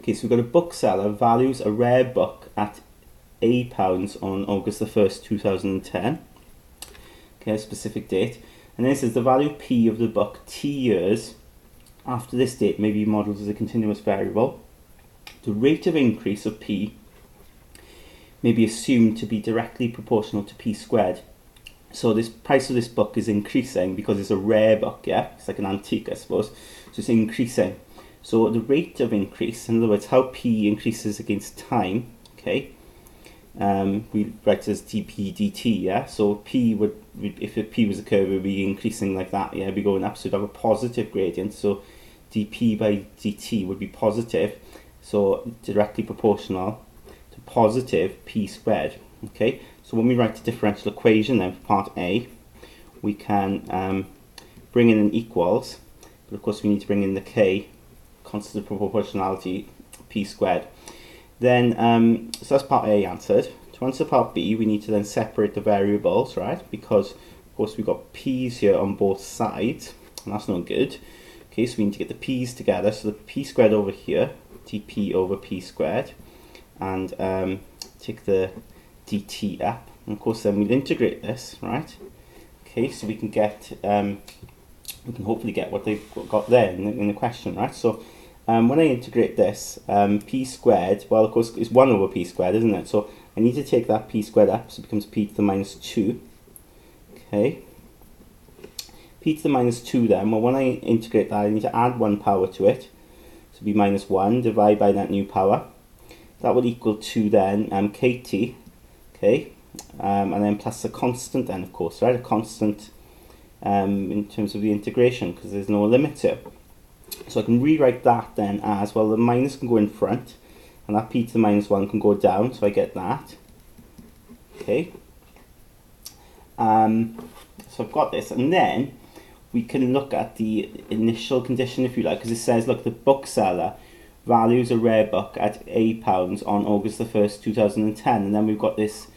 Okay, so we've got a bookseller values a rare book at £8 on August the 1st, 2010. Okay, a specific date. And then it says the value P of the book T years after this date may be modelled as a continuous variable. The rate of increase of P may be assumed to be directly proportional to P squared. So this price of this book is increasing because it's a rare book, yeah? It's like an antique, I suppose. So it's increasing. So the rate of increase, in other words, how P increases against time, okay? We write it as dp dt, yeah? So P would, if P was a curve, it would be increasing like that, yeah? It'd be going up, so it'd have a positive gradient. So dp by dt would be positive, so directly proportional to positive P squared, okay? So when we write the differential equation then for part A, we can bring in an equals, but of course we need to bring in the k, constant of proportionality, P squared. Then, so that's part A answered. To answer part B, we need to then separate the variables, right? Because, of course, we've got P's here on both sides, and that's not good. Okay, so we need to get the P's together. So the P squared over here, dP over P squared, and take the dt up. And of course, then we'll integrate this, right? Okay, so we can get, we can hopefully get what they've got there in the question, right? So when I integrate this, P squared, well, of course, it's 1 over P squared, isn't it? So I need to take that P squared up, so it becomes P to the minus 2. Okay. P to the minus 2 then, well, when I integrate that, I need to add 1 power to it. So it'll be minus 1, divide by that new power. That will equal to then kt, okay, and then plus a constant then, of course, right? A constant in terms of the integration, because there's no limit here. So I can rewrite that then as, well, the minus can go in front, and that P to the minus 1 can go down, so I get that. Okay. So I've got this, and then we can look at the initial condition, if you like, because it says, look, the bookseller values a rare book at £8 on August the 1st, 2010, and then we've got this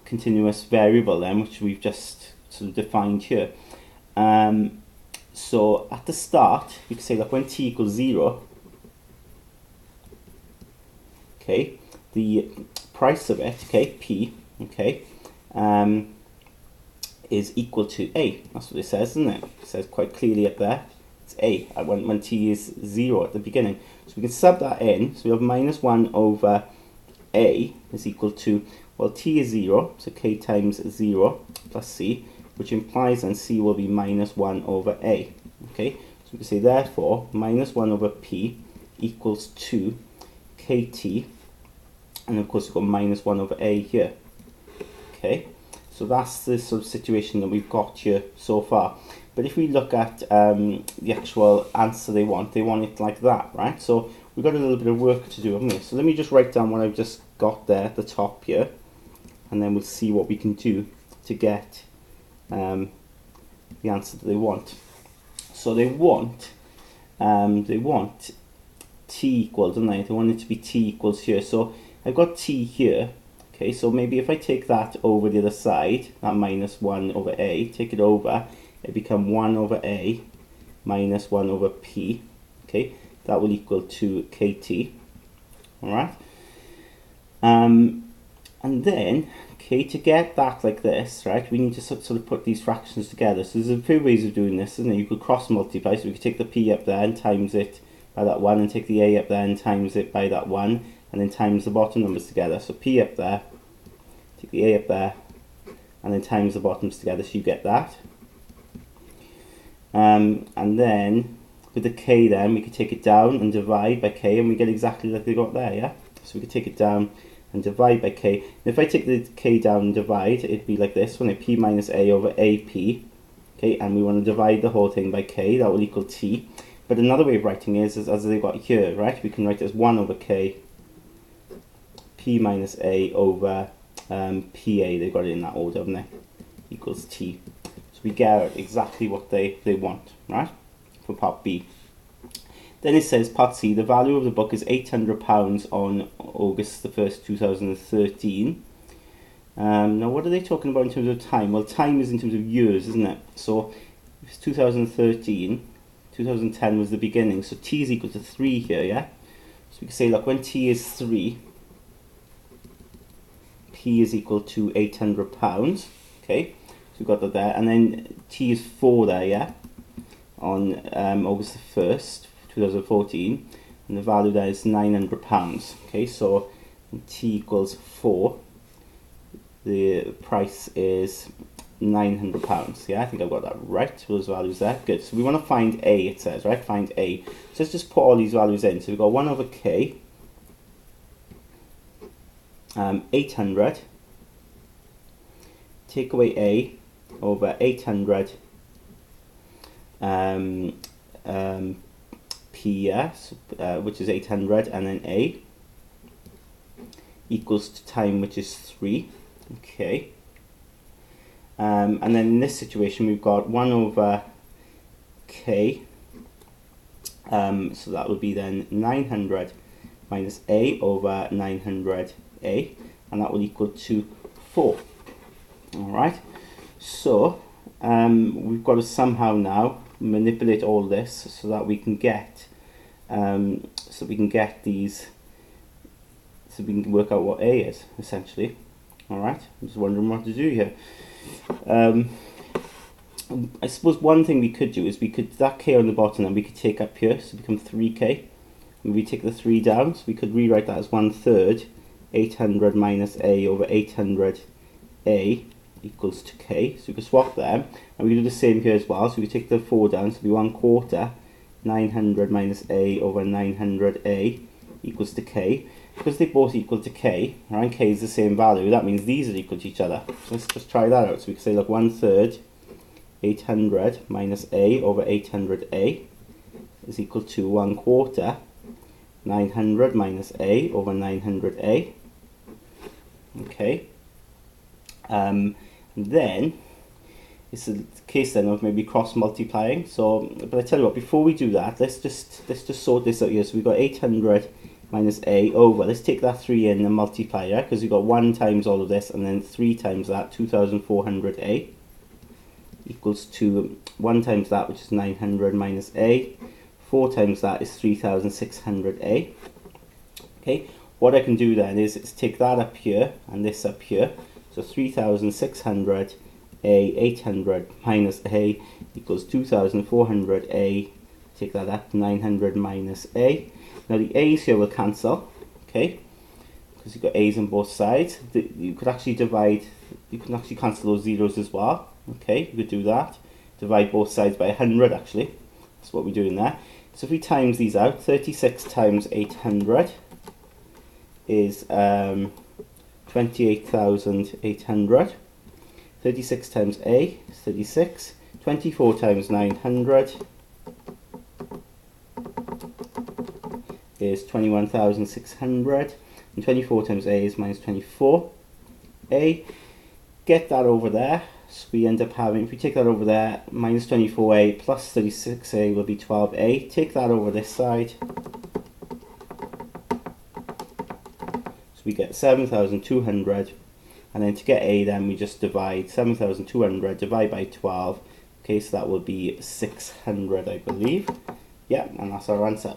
continuous variable then, which we've just sort of defined here. So at the start, you can say, look, when t equals 0, okay, the price of it, okay, P, okay, is equal to A. That's what it says, isn't it? It says quite clearly up there, it's A, when t is 0 at the beginning. So we can sub that in, so we have minus 1 over A is equal to, well, t is 0, so k times 0 plus c, which implies then c will be minus 1 over A. Okay, so we can say therefore minus 1 over P equals to kt, and of course we've got minus 1 over A here. Okay, so that's the sort of situation that we've got here so far. But if we look at the actual answer they want it like that, right? So we've got a little bit of work to do, haven't we? So let me just write down what I've just got there at the top here, and then we'll see what we can do to get the answer that they want. So they want t equals, don't they? They want it to be t equals here. So I've got t here. Okay, so maybe if I take that over the other side, that minus 1 over A, take it over, it become 1 over A minus 1 over P. Okay, that will equal to kt. Alright. And then, okay, to get that like this, right, we need to sort of put these fractions together. So there's a few ways of doing this, isn't there? You could cross multiply, so we could take the P up there and times it by that 1, and take the A up there and times it by that 1, and then times the bottom numbers together. So P up there, take the A up there, and then times the bottoms together, so you get that. And then with the K then, we could take it down and divide by K, and we get exactly like they got there, yeah? So we could take it down and divide by K. And if I take the K down and divide, it'd be like this, when it P minus A over AP. Okay, and we want to divide the whole thing by K, that will equal T. But another way of writing is as they've got here, right? We can write it as 1 over K, P minus A over PA, they've got it in that order, haven't they? Equals T. So we get exactly what they want, right? For part B. Then it says, part C, the value of the book is £800 on August the 1st, 2013. Now, what are they talking about in terms of time? Well, time is in terms of years, isn't it? So, if it's 2013, 2010 was the beginning, so t is equal to 3 here, yeah? So we can say, look, when t is 3, p is equal to £800, okay? So we've got that there, and then t is 4 there, yeah? On August the 1st, 2014, and the value there is £900, okay? So when t equals 4, the price is £900, yeah? I think I've got that right, those values there. Good, so we want to find A, it says, right? Find A. So let's just put all these values in. So we've got 1 over k, 800, take away A over 800 P, yes, which is 800, and then A equals to time, which is 3, okay. And then in this situation we've got 1 over k, so that would be then 900 minus A over 900A, and that will equal to 4. Alright, so we've got to somehow now manipulate all this so that we can get these, so we can work out what A is, essentially. Alright, I'm just wondering what to do here. I suppose one thing we could do is that k on the bottom, and we could take up here, so become 3k. And we take the 3 down, so we could rewrite that as 1/3 800 minus A over 800A equals to k. So we could swap them, and we do the same here as well. So we take the 4 down, so it'll be 1/4 900 minus A over 900A equals to k. Because they both equal to k, right? K is the same value, that means these are equal to each other. So let's just try that out. So we can say, look, 1/3 800 minus A over 800A is equal to 1/4 900 minus A over 900A. Okay. Then it's a case then of maybe cross multiplying. So, but I tell you what, before we do that, let's just sort this out here. So we've got 800 minus A over, let's take that 3 in and multiply, yeah, because we've got 1 times all of this and then 3 times that, 2400A equals to 1 times that, which is 900 minus A, 4 times that is 3600A. Okay, what I can do then is take that up here and this up here, so 3600A 800 minus A equals 2400A, take that up, 900 minus A. Now the A's here will cancel, okay, because you've got A's on both sides. You could actually cancel those zeros as well, okay, you could do that. Divide both sides by 100 actually, that's what we're doing there. So if we times these out, 36 times 800 is 28,800. 36 times A is 36. 24 times 900 is 21,600. And 24 times A is minus 24A. Get that over there. So we end up having, if we take that over there, minus 24A plus 36A will be 12A. Take that over this side. So we get 7,200. And then to get A, then we just divide 7,200, divide by 12. Okay, so that will be 600, I believe. Yeah, and that's our answer.